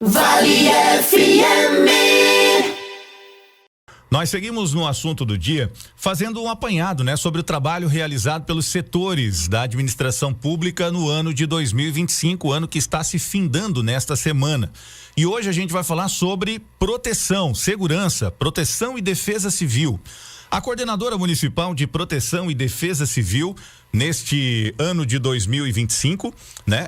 Vale FM. Nós seguimos no assunto do dia, fazendo um apanhado, sobre o trabalho realizado pelos setores da administração pública no ano de 2025, ano que está se findando nesta semana. E hoje a gente vai falar sobre proteção, segurança, proteção e defesa civil. A coordenadora municipal de proteção e defesa civil neste ano de 2025,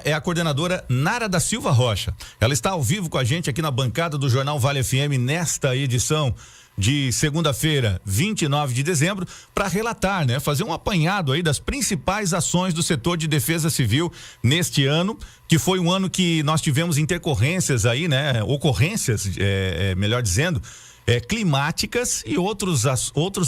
é a coordenadora Nara da Silva Rocha. Ela está ao vivo com a gente aqui na bancada do Jornal Vale FM nesta edição de segunda-feira, 29 de dezembro, para relatar, fazer um apanhado aí das principais ações do setor de defesa civil neste ano, que foi um ano que nós tivemos intercorrências aí, ocorrências, melhor dizendo, climáticas e outros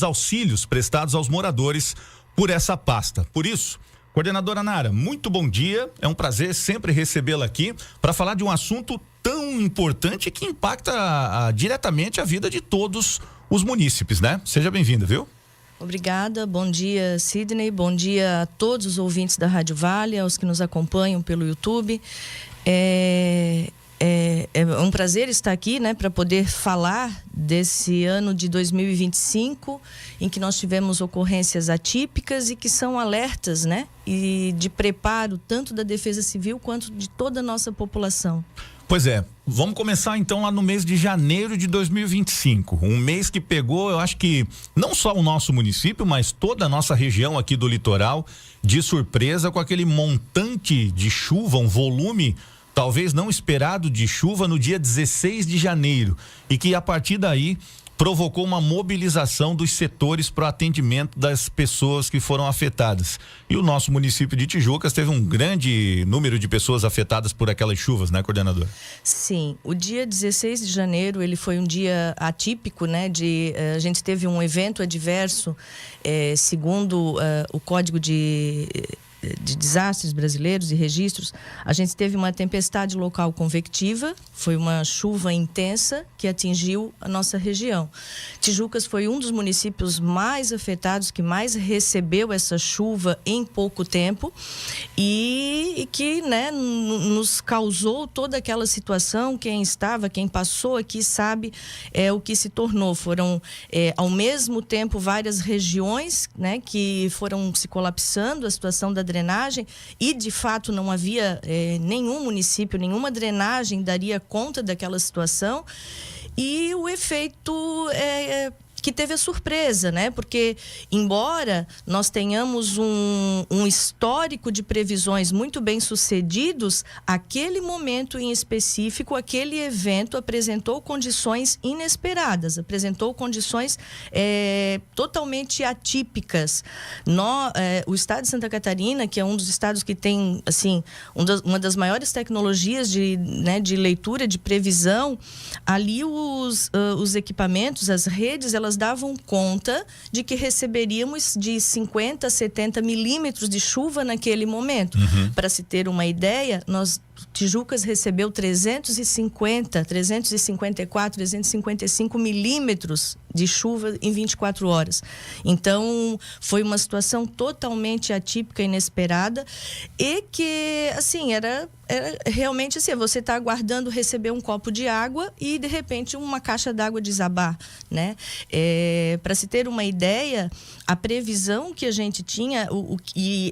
auxílios prestados aos moradores por essa pasta. Por isso, coordenadora Nara, muito bom dia, é um prazer sempre recebê-la aqui para falar de um assunto tão importante que impacta diretamente a vida de todos os munícipes, Seja bem-vinda, viu? Obrigada, bom dia, Sidney, bom dia a todos os ouvintes da Rádio Vale, aos que nos acompanham pelo YouTube. É um prazer estar aqui, para poder falar desse ano de 2025, em que nós tivemos ocorrências atípicas e que são alertas, e de preparo tanto da Defesa Civil quanto de toda a nossa população. Pois é, vamos começar então lá no mês de janeiro de 2025, um mês que pegou, eu acho que não só o nosso município, mas toda a nossa região aqui do litoral de surpresa com aquele montante de chuva, um volume talvez não esperado de chuva no dia 16 de janeiro e que a partir daí provocou uma mobilização dos setores para o atendimento das pessoas que foram afetadas. E o nosso município de Tijucas teve um grande número de pessoas afetadas por aquelas chuvas, coordenador? Sim, o dia 16 de janeiro ele foi um dia atípico, a gente teve um evento adverso, segundo o Código de Desastres Brasileiros e Registros. A gente teve uma tempestade local convectiva, foi uma chuva intensa que atingiu a nossa região. Tijucas foi um dos municípios mais afetados, que mais recebeu essa chuva em pouco tempo e que nos causou toda aquela situação. Quem passou aqui sabe o que se tornou. Foram ao mesmo tempo várias regiões que foram se colapsando, a situação da drenagem, e de fato não havia nenhum município, nenhuma drenagem daria conta daquela situação, e o efeito que teve a surpresa, porque embora nós tenhamos um histórico de previsões muito bem sucedidos, aquele momento em específico, aquele evento apresentou condições inesperadas, apresentou condições totalmente atípicas. O estado de Santa Catarina, que é um dos estados que tem uma das maiores tecnologias de leitura, de previsão, ali os equipamentos, as redes, elas davam conta de que receberíamos de 50 a 70 milímetros de chuva naquele momento. Para se ter uma ideia, Tijucas recebeu 354, 355 milímetros de chuva em 24 horas. Então, foi uma situação totalmente atípica, inesperada, e que, era realmente você está aguardando receber um copo de água e, de repente, uma caixa d'água desabar, Para se ter uma ideia, a previsão que a gente tinha,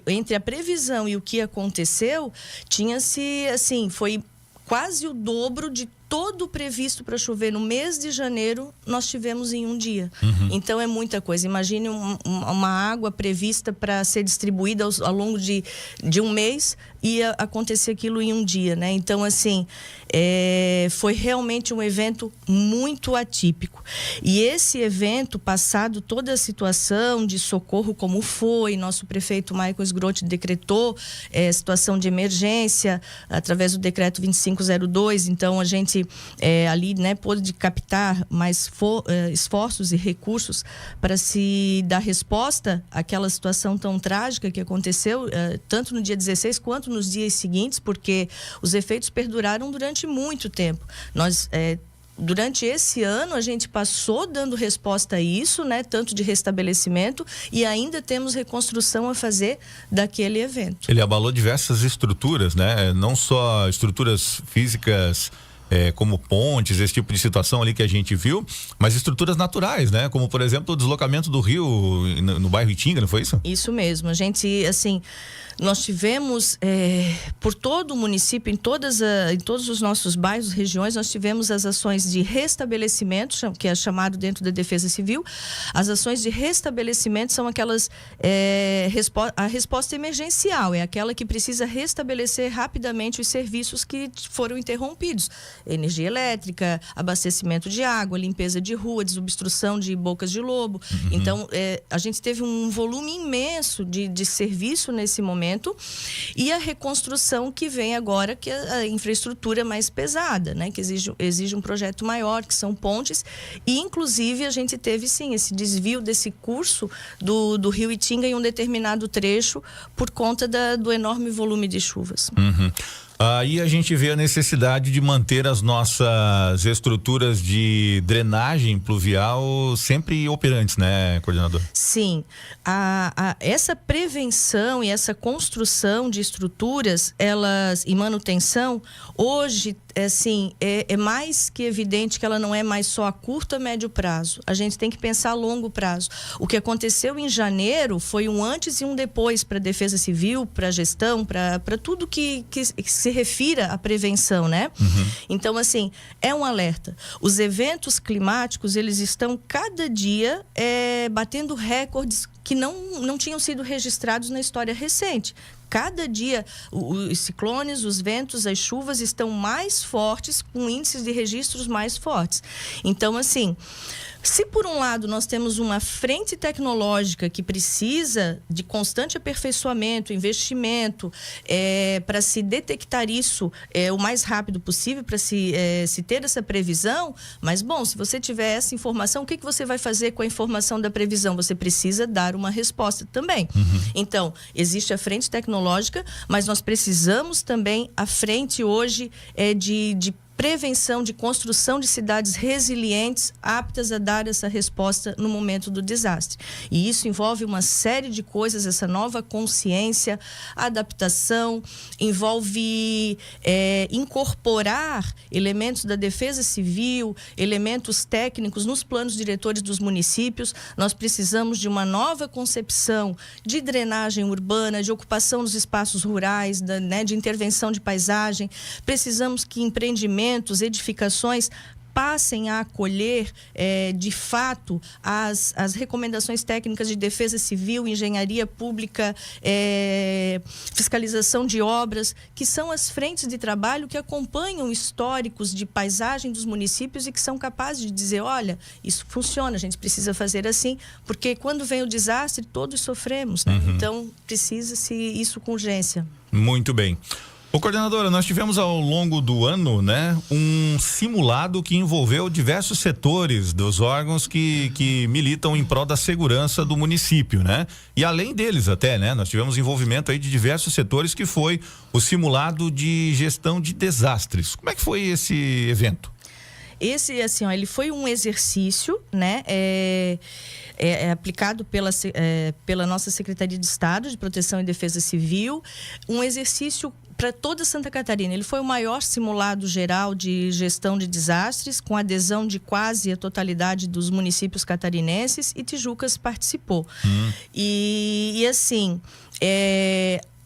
entre a previsão e o que aconteceu, tinha-se, foi quase o dobro de todo o previsto para chover no mês de janeiro, nós tivemos em um dia. Então é muita coisa. Imagine uma água prevista para ser distribuída ao longo de um mês, ia acontecer aquilo em um dia, Então, foi realmente um evento muito atípico. E esse evento, passado toda a situação de socorro como foi, nosso prefeito Michael Sgrotti decretou situação de emergência através do decreto 2502. Então, a gente ali, pôde captar mais esforços e recursos para se dar resposta àquela situação tão trágica que aconteceu, tanto no dia 16 quanto nos dias seguintes, porque os efeitos perduraram durante muito tempo. Durante esse ano, a gente passou dando resposta a isso, tanto de restabelecimento, e ainda temos reconstrução a fazer daquele evento. Ele abalou diversas estruturas, Não só estruturas físicas como pontes, esse tipo de situação ali que a gente viu, mas estruturas naturais, né? Como, por exemplo, o deslocamento do rio no bairro Itinga, não foi isso? Isso mesmo. A gente, assim, nós tivemos por todo o município, em todos os nossos bairros, regiões, nós tivemos as ações de restabelecimento, que é chamado dentro da Defesa Civil. As ações de restabelecimento são aquelas, a resposta emergencial, é aquela que precisa restabelecer rapidamente os serviços que foram interrompidos. Energia elétrica, abastecimento de água, limpeza de rua, desobstrução de bocas de lobo. Uhum. Então, a gente teve um volume imenso de serviço nesse momento, e a reconstrução que vem agora, que é a infraestrutura mais pesada, né? Que exige um projeto maior, que são pontes, e inclusive a gente teve sim esse desvio desse curso do rio Itinga em um determinado trecho por conta do enorme volume de chuvas. Uhum. Aí a gente vê a necessidade de manter as nossas estruturas de drenagem pluvial sempre operantes, né, coordenador? Sim. Essa prevenção e essa construção de estruturas, e manutenção, hoje, é mais que evidente que ela não é mais só a curto a médio prazo. A gente tem que pensar a longo prazo. O que aconteceu em janeiro foi um antes e um depois para a Defesa Civil, para a gestão, para tudo que se refira à prevenção, né? Uhum. Então, assim, é um alerta. Os eventos climáticos, eles estão cada dia batendo recordes que não tinham sido registrados na história recente. Cada dia, os ciclones, os ventos, as chuvas estão mais fortes, com índices de registros mais fortes. Então, assim, se por um lado nós temos uma frente tecnológica que precisa de constante aperfeiçoamento, investimento, para se detectar isso o mais rápido possível, para se ter essa previsão, mas, bom, se você tiver essa informação, o que você vai fazer com a informação da previsão? Você precisa dar uma resposta também. Uhum. Então, existe a frente tecnológica, mas nós precisamos também, a frente hoje de prevenção, de construção de cidades resilientes, aptas a dar essa resposta no momento do desastre. E isso envolve uma série de coisas, essa nova consciência, adaptação, envolve incorporar elementos da Defesa Civil, elementos técnicos nos planos diretores dos municípios. Nós precisamos de uma nova concepção de drenagem urbana, de ocupação dos espaços rurais, de intervenção de paisagem. Precisamos que empreendimentos, edificações passem a acolher, de fato, as recomendações técnicas de defesa civil, engenharia pública, fiscalização de obras, que são as frentes de trabalho que acompanham históricos de paisagem dos municípios e que são capazes de dizer, olha, isso funciona, a gente precisa fazer assim, porque quando vem o desastre, todos sofremos, né? Uhum. Então, precisa-se isso com urgência. Muito bem. Ô, coordenadora, nós tivemos ao longo do ano, né, um simulado que envolveu diversos setores dos órgãos que militam em prol da segurança do município, né? E além deles até, né, nós tivemos envolvimento aí de diversos setores, que foi o simulado de gestão de desastres. Como é que foi esse evento? Esse, assim, ele foi um exercício, né, aplicado pela nossa Secretaria de Estado de Proteção e Defesa Civil, um exercício para toda Santa Catarina. Ele foi o maior simulado geral de gestão de desastres, com adesão de quase a totalidade dos municípios catarinenses, e Tijucas participou. E assim,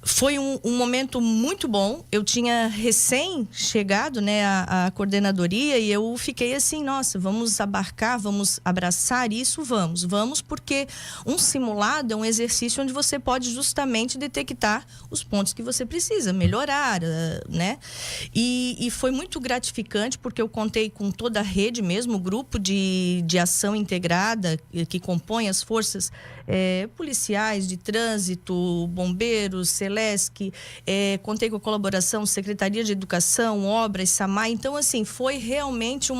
foi um momento muito bom. Eu tinha recém-chegado, né, à coordenadoria, e eu fiquei assim, nossa, vamos abarcar, vamos abraçar isso, vamos, porque um simulado é um exercício onde você pode justamente detectar os pontos que você precisa melhorar, né? E foi muito gratificante, porque eu contei com toda a rede mesmo, o grupo de ação integrada que compõe as forças policiais, de trânsito, bombeiros, Celesc, contei com a colaboração Secretaria de Educação, Obras, SAMAI. Então, assim, foi realmente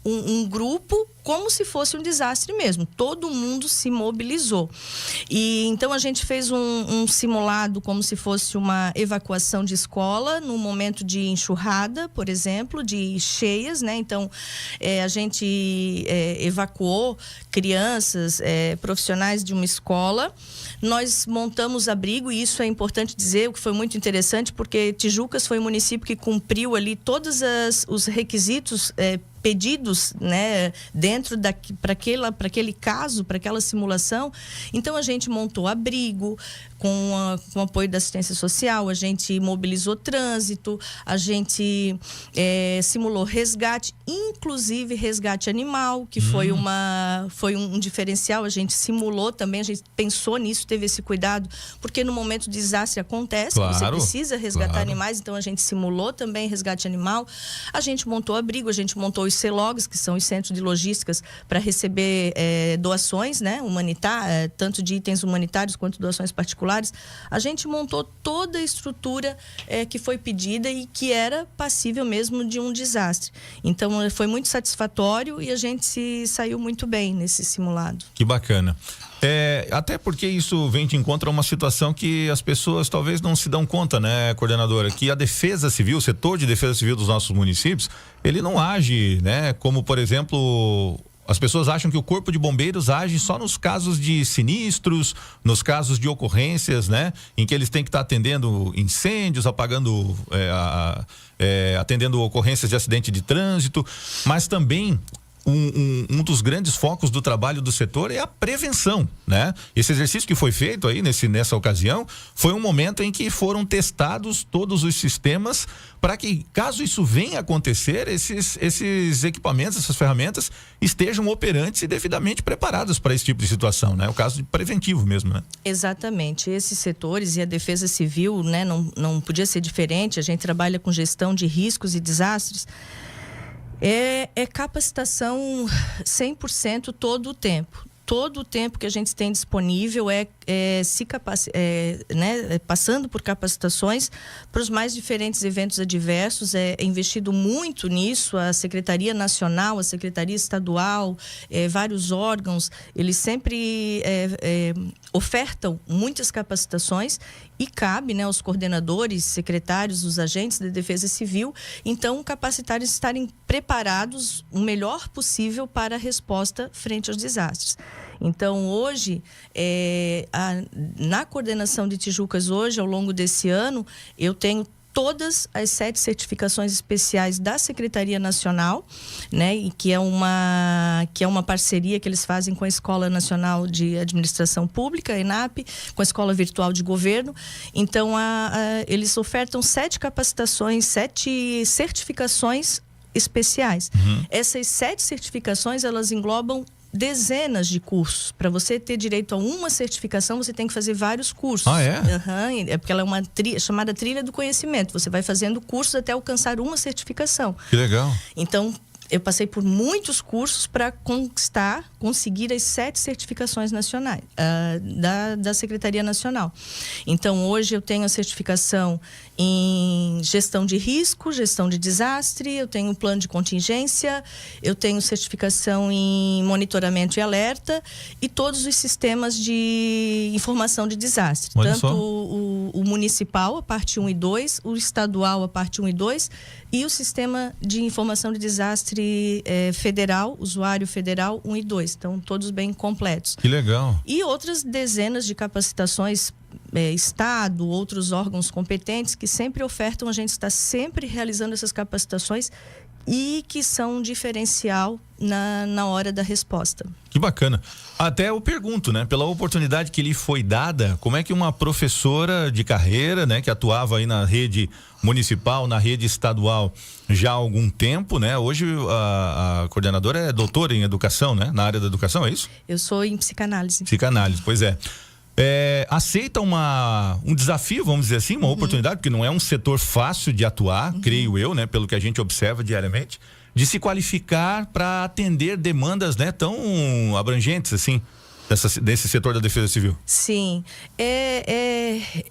um grupo como se fosse um desastre mesmo. Todo mundo se mobilizou. E então a gente fez um simulado como se fosse uma evacuação de escola no momento de enxurrada, por exemplo, de cheias, né? Então a gente evacuou crianças, profissionais de uma escola. Nós montamos abrigo, e isso é importante dizer, o que foi muito interessante, porque Tijucas foi um município que cumpriu ali todos os requisitos pedidos, né, dentro para aquele caso, para aquela simulação. Então a gente montou abrigo com o apoio da assistência social, a gente mobilizou trânsito, a gente simulou resgate, inclusive resgate animal, que foi um diferencial. A gente simulou também, a gente pensou nisso, teve esse cuidado, porque no momento do desastre acontece, você precisa resgatar animais, então a gente simulou também resgate animal. A gente montou abrigo, a gente montou os CELOGs, que são os centros de logísticas para receber doações, né, humanitárias, tanto de itens humanitários quanto doações particulares. A gente montou toda a estrutura que foi pedida e que era passível mesmo de um desastre. Então foi muito satisfatório e a gente saiu muito bem nesse simulado. Que bacana. Até porque isso vem de encontro a uma situação que as pessoas talvez não se dão conta, né, coordenadora, que a defesa civil, o setor de defesa civil dos nossos municípios, ele não age, né, como por exemplo, as pessoas acham que o Corpo de Bombeiros age só nos casos de sinistros, nos casos de ocorrências, né, em que eles têm que estar atendendo incêndios, apagando, atendendo ocorrências de acidente de trânsito, mas também um dos grandes focos do trabalho do setor é a prevenção, né? Esse exercício que foi feito aí nessa ocasião foi um momento em que foram testados todos os sistemas para que, caso isso venha a acontecer, esses equipamentos, essas ferramentas estejam operantes e devidamente preparadas para esse tipo de situação, né? O caso de preventivo mesmo, né? Exatamente. Esses setores e a defesa civil, né, não podia ser diferente. A gente trabalha com gestão de riscos e desastres. É capacitação 100% todo o tempo. Todo o tempo que a gente tem disponível passando por capacitações para os mais diferentes eventos adversos. É investido muito nisso. A Secretaria Nacional, a Secretaria Estadual, vários órgãos, eles sempre ofertam muitas capacitações e cabe, né, aos coordenadores, secretários, os agentes da Defesa Civil, então capacitar estarem preparados o melhor possível para a resposta frente aos desastres. Então, hoje, na coordenação de Tijucas, hoje, ao longo desse ano, eu tenho todas as 7 certificações especiais da Secretaria Nacional, né, e que é uma parceria que eles fazem com a Escola Nacional de Administração Pública, ENAP, com a Escola Virtual de Governo. Então, eles ofertam 7 capacitações, 7 certificações especiais. Essas 7 certificações, elas englobam dezenas de cursos. Para você ter direito a uma certificação, você tem que fazer vários cursos. Ah, é? É porque ela é uma chamada trilha do conhecimento. Você vai fazendo cursos até alcançar uma certificação. Que legal. Então, eu passei por muitos cursos para conseguir as 7 certificações nacionais da Secretaria Nacional. Então, hoje eu tenho a certificação em gestão de risco, gestão de desastre, eu tenho plano de contingência, eu tenho certificação em monitoramento e alerta e todos os sistemas de informação de desastre. Olha tanto só. O municipal, a parte 1 e 2, o estadual, a parte 1 e 2, e o sistema de informação de desastre federal, usuário federal 1 e 2. Então, todos bem completos. Que legal. E outras dezenas de capacitações, Estado, outros órgãos competentes que sempre ofertam, a gente está sempre realizando essas capacitações e que são um diferencial na hora da resposta. Que bacana. Até eu pergunto, né, pela oportunidade que lhe foi dada, como é que uma professora de carreira, né, que atuava aí na rede municipal, na rede estadual já há algum tempo, né, hoje a coordenadora é doutora em educação, né, na área da educação, é isso? Eu sou em psicanálise. Psicanálise, pois é. Aceita um desafio, vamos dizer assim, uma oportunidade, porque não é um setor fácil de atuar, creio eu, né, pelo que a gente observa diariamente, de se qualificar para atender demandas, né, tão abrangentes assim. desse setor da Defesa Civil? Sim,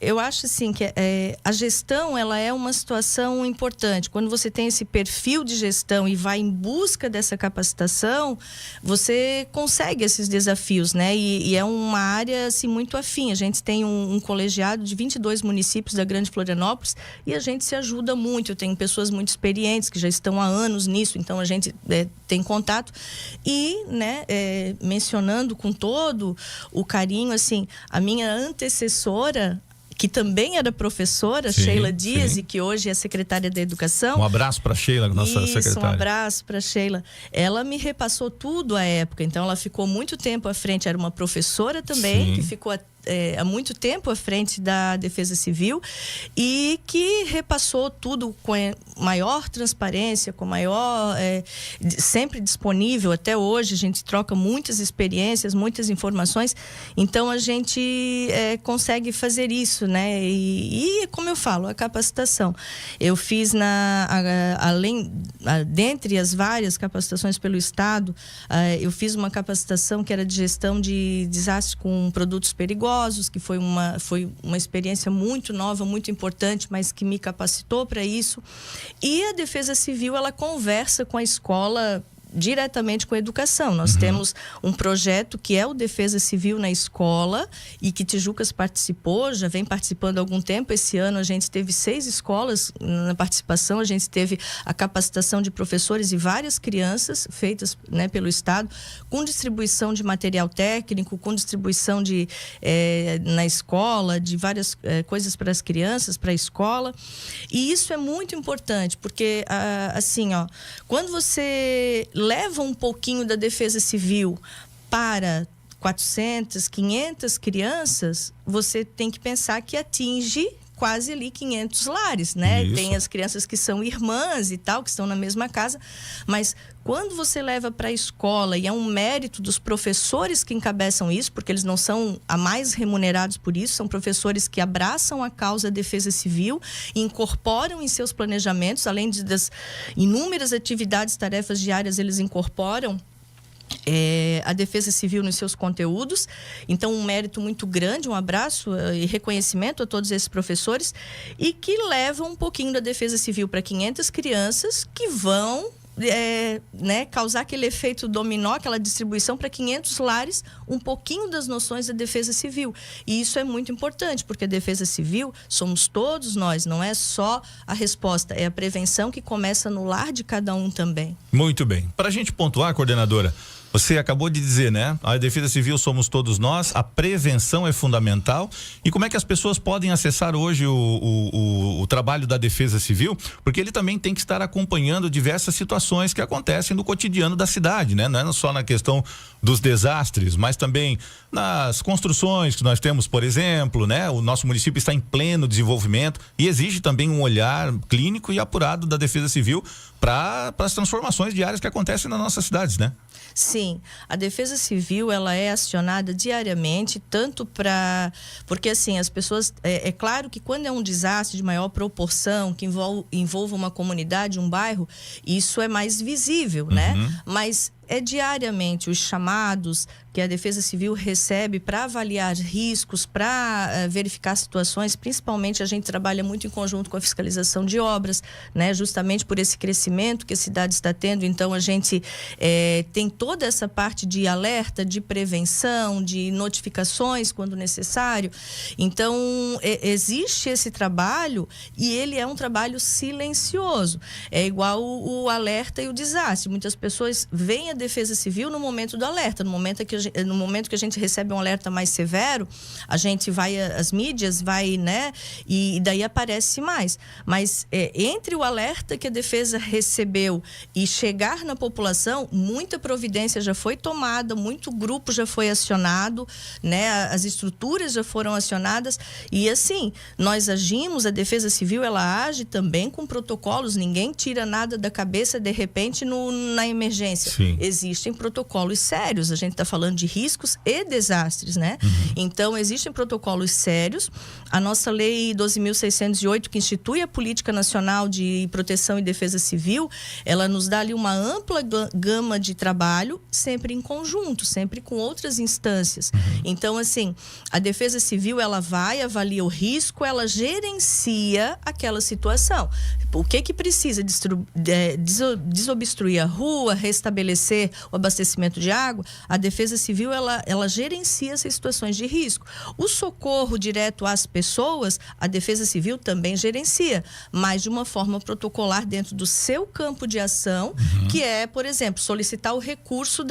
eu acho assim que a gestão, ela é uma situação importante. Quando você tem esse perfil de gestão e vai em busca dessa capacitação, você consegue esses desafios, né? E é uma área assim muito afim. A gente tem um colegiado de 22 municípios da Grande Florianópolis e a gente se ajuda muito. Eu tenho pessoas muito experientes que já estão há anos nisso, então a gente tem contato e, né, mencionando com todo o carinho, assim, a minha antecessora, que também era professora, sim, Sheila Dias, sim, e que hoje é secretária da Educação. Um abraço para Sheila, nossa secretária. Um abraço para Sheila. Ela me repassou tudo à época, então ela ficou muito tempo à frente, era uma professora também, sim, que ficou há muito tempo à frente da Defesa Civil e que repassou tudo com maior transparência, com maior sempre disponível. Até hoje a gente troca muitas experiências, muitas informações, então a gente consegue fazer isso, né? E como eu falo, a capacitação eu fiz dentre as várias capacitações pelo Estado, eu fiz uma capacitação que era de gestão de desastres com produtos perigosos, que foi uma experiência muito nova, muito importante, mas que me capacitou para isso. E a Defesa Civil, ela conversa com a escola diretamente com a educação. Nós temos um projeto que é o Defesa Civil na Escola e que Tijucas participou, já vem participando há algum tempo. Esse ano a gente teve 6 escolas na participação, a gente teve a capacitação de professores e várias crianças feitas, né, pelo Estado, com distribuição de material técnico, com distribuição na escola, de várias coisas para as crianças, para a escola. E isso é muito importante, porque assim, quando você leva um pouquinho da Defesa Civil para 400, 500 crianças, você tem que pensar que atinge quase ali 500 lares, né? Isso. Tem as crianças que são irmãs e tal, que estão na mesma casa, mas quando você leva para a escola, e é um mérito dos professores que encabeçam isso, porque eles não são a mais remunerados por isso, são professores que abraçam a causa da Defesa Civil e incorporam em seus planejamentos, além das inúmeras atividades, tarefas diárias, eles incorporam a Defesa Civil nos seus conteúdos. Então, um mérito muito grande, um abraço e reconhecimento a todos esses professores e que levam um pouquinho da Defesa Civil para 500 crianças que vão causar aquele efeito dominó, aquela distribuição para 500 lares, um pouquinho das noções da Defesa Civil. E isso é muito importante, porque a Defesa Civil somos todos nós, não é só a resposta, é a prevenção que começa no lar de cada um também. Muito bem. Para a gente pontuar, coordenadora, você acabou de dizer, né? A Defesa Civil somos todos nós, a prevenção é fundamental. E como é que as pessoas podem acessar hoje o trabalho da Defesa Civil? Porque ele também tem que estar acompanhando diversas situações que acontecem no cotidiano da cidade, né? Não é só na questão dos desastres, mas também nas construções que nós temos, por exemplo, né? O nosso município está em pleno desenvolvimento e exige também um olhar clínico e apurado da Defesa Civil para as transformações diárias que acontecem nas nossas cidades, né? Sim, a Defesa Civil, ela é acionada diariamente, tanto porque assim, as pessoas, é claro que quando é um desastre de maior proporção, que envolva uma comunidade, um bairro, isso é mais visível, né? Mas é diariamente os chamados que a Defesa Civil recebe para avaliar riscos, para verificar situações. Principalmente a gente trabalha muito em conjunto com a fiscalização de obras, né? Justamente por esse crescimento que a cidade está tendo. Então a gente tem toda essa parte de alerta, de prevenção, de notificações quando necessário. Então existe esse trabalho e ele é um trabalho silencioso. É igual o alerta e o desastre. Muitas pessoas veem a Defesa Civil no momento do alerta, no momento que a gente recebe um alerta mais severo, a gente vai às mídias, né? E daí aparece mais. Mas entre o alerta que a Defesa recebeu e chegar na população, muita providência já foi tomada, muito grupo já foi acionado, né? As estruturas já foram acionadas e assim, nós agimos, a Defesa Civil, ela age também com protocolos, ninguém tira nada da cabeça de repente na emergência. Sim. existem protocolos sérios. A gente está falando de riscos e desastres, né? Então, existem protocolos sérios. A nossa lei 12.608, que institui a Política Nacional de Proteção e Defesa Civil, ela nos dá ali uma ampla gama de trabalho, sempre em conjunto, sempre com outras instâncias. Então, assim, a Defesa Civil, ela vai, avalia o risco, ela gerencia aquela situação. O que precisa? Desobstruir a rua, restabelecer o abastecimento de água. A Defesa Civil, ela gerencia essas situações de risco. O socorro direto às pessoas, a Defesa Civil também gerencia, mas de uma forma protocolar dentro do seu campo de ação, que é, por exemplo, solicitar o recurso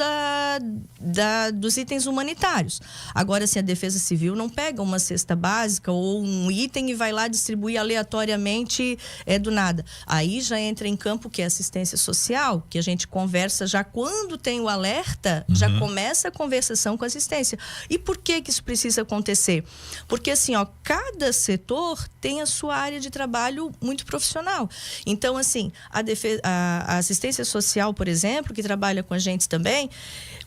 dos itens humanitários. Agora, assim, a Defesa Civil não pega uma cesta básica ou um item e vai lá distribuir aleatoriamente do nada. Aí já entra em campo que é assistência social, que a gente conversa já quando tem o alerta, já começa a conversação com a assistência. E por que isso precisa acontecer? Porque assim, cada setor tem a sua área de trabalho muito profissional. Então, assim, a assistência social, por exemplo, que trabalha com a gente também,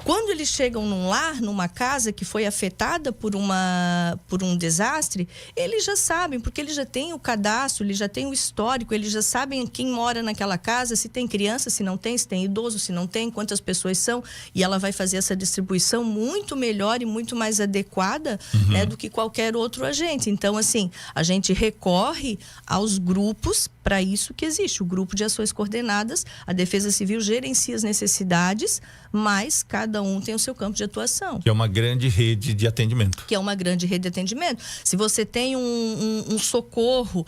quando eles chegam num lar, numa casa que foi afetada por um desastre, eles já sabem, porque eles já têm o cadastro, eles já têm o histórico, eles já sabem quem mora naquela casa, se tem criança, se não tem, se tem idoso, se não tem, quantas pessoas são, e ela vai fazer essa distribuição muito melhor e muito mais adequada, né, do que qualquer outro agente. Então, assim, a gente recorre aos grupos, para isso que existe o grupo de ações coordenadas. A Defesa Civil gerencia as necessidades, mas cada um tem o seu campo de atuação. Que é uma grande rede de atendimento. Se você tem um socorro,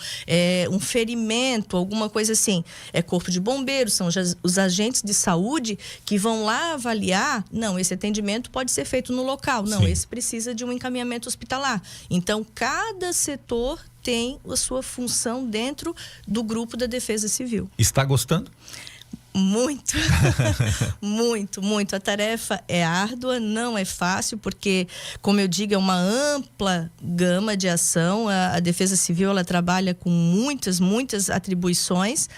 um ferimento, alguma coisa assim, é corpo de bombeiros, são os agentes de saúde que vão lá avaliar, não, esse atendimento pode ser feito no local, não, esse precisa de um encaminhamento hospitalar. Então, cada setor tem a sua função dentro do grupo da Defesa Civil. Está gostando? Muito, muito. A tarefa é árdua, não é fácil, porque, como eu digo, é uma ampla gama de ação. A Defesa Civil, ela trabalha com muitas atribuições,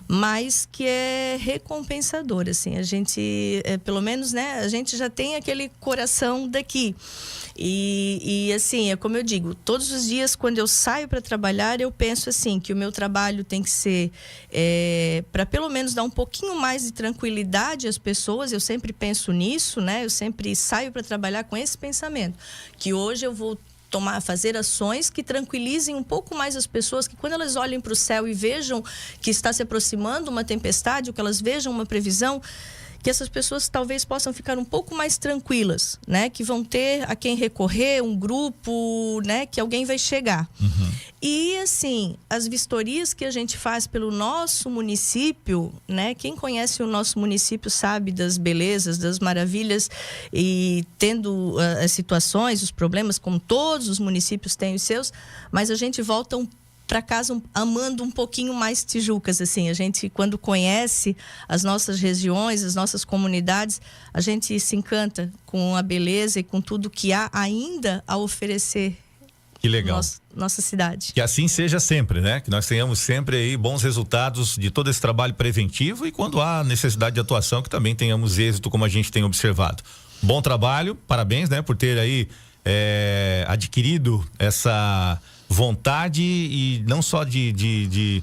mas que é recompensador, assim. A gente, pelo menos, né, a gente já tem aquele coração daqui. E assim, é como eu digo, todos os dias quando eu saio para trabalhar, eu penso assim, que o meu trabalho tem que ser para pelo menos dar um pouquinho mais de tranquilidade às pessoas. Eu sempre penso nisso, né? Eu sempre saio para trabalhar com esse pensamento, que hoje eu vou fazer ações que tranquilizem um pouco mais as pessoas, que quando elas olhem para o céu e vejam que está se aproximando uma tempestade, ou que elas vejam uma previsão, que essas pessoas talvez possam ficar um pouco mais tranquilas, né? Que vão ter a quem recorrer, um grupo, né? Que alguém vai chegar. E, assim, as vistorias que a gente faz pelo nosso município, né? Quem conhece o nosso município sabe das belezas, das maravilhas, e tendo as situações, os problemas, como todos os municípios têm os seus, mas a gente volta para casa amando um pouquinho mais Tijucas, assim. A gente, quando conhece as nossas regiões, as nossas comunidades, a gente se encanta com a beleza e com tudo que há ainda a oferecer. Que legal. Nossa cidade. Que assim seja sempre, né? Que nós tenhamos sempre aí bons resultados de todo esse trabalho preventivo, e quando há necessidade de atuação, que também tenhamos êxito, como a gente tem observado. Bom trabalho, parabéns, né? Por ter aí adquirido essa vontade, e não só de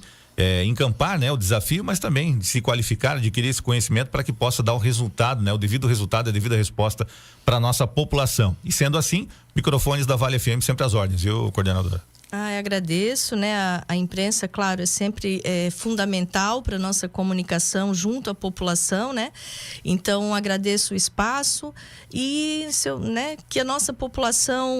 encampar, né, o desafio, mas também de se qualificar, adquirir esse conhecimento para que possa dar o resultado, né, o devido resultado, a devida resposta para a nossa população. E sendo assim, microfones da Vale FM sempre às ordens, viu, coordenadora? Eu agradeço, né? A imprensa, claro, é sempre fundamental para a nossa comunicação junto à população, né? Então, agradeço o espaço e né, que a nossa população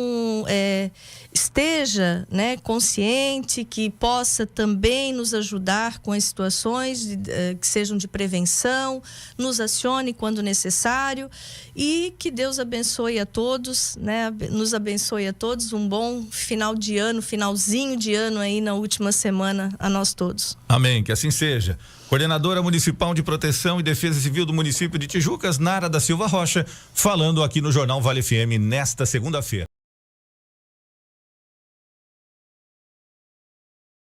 esteja, né, consciente, que possa também nos ajudar com as situações que sejam de prevenção, nos acione quando necessário, e que Deus abençoe a todos, né? Nos abençoe a todos, um bom final de ano, finalzinho de ano aí na última semana a nós todos. Amém, que assim seja. Coordenadora Municipal de Proteção e Defesa Civil do município de Tijucas, Nara da Silva Rocha, falando aqui no Jornal Vale FM nesta segunda-feira.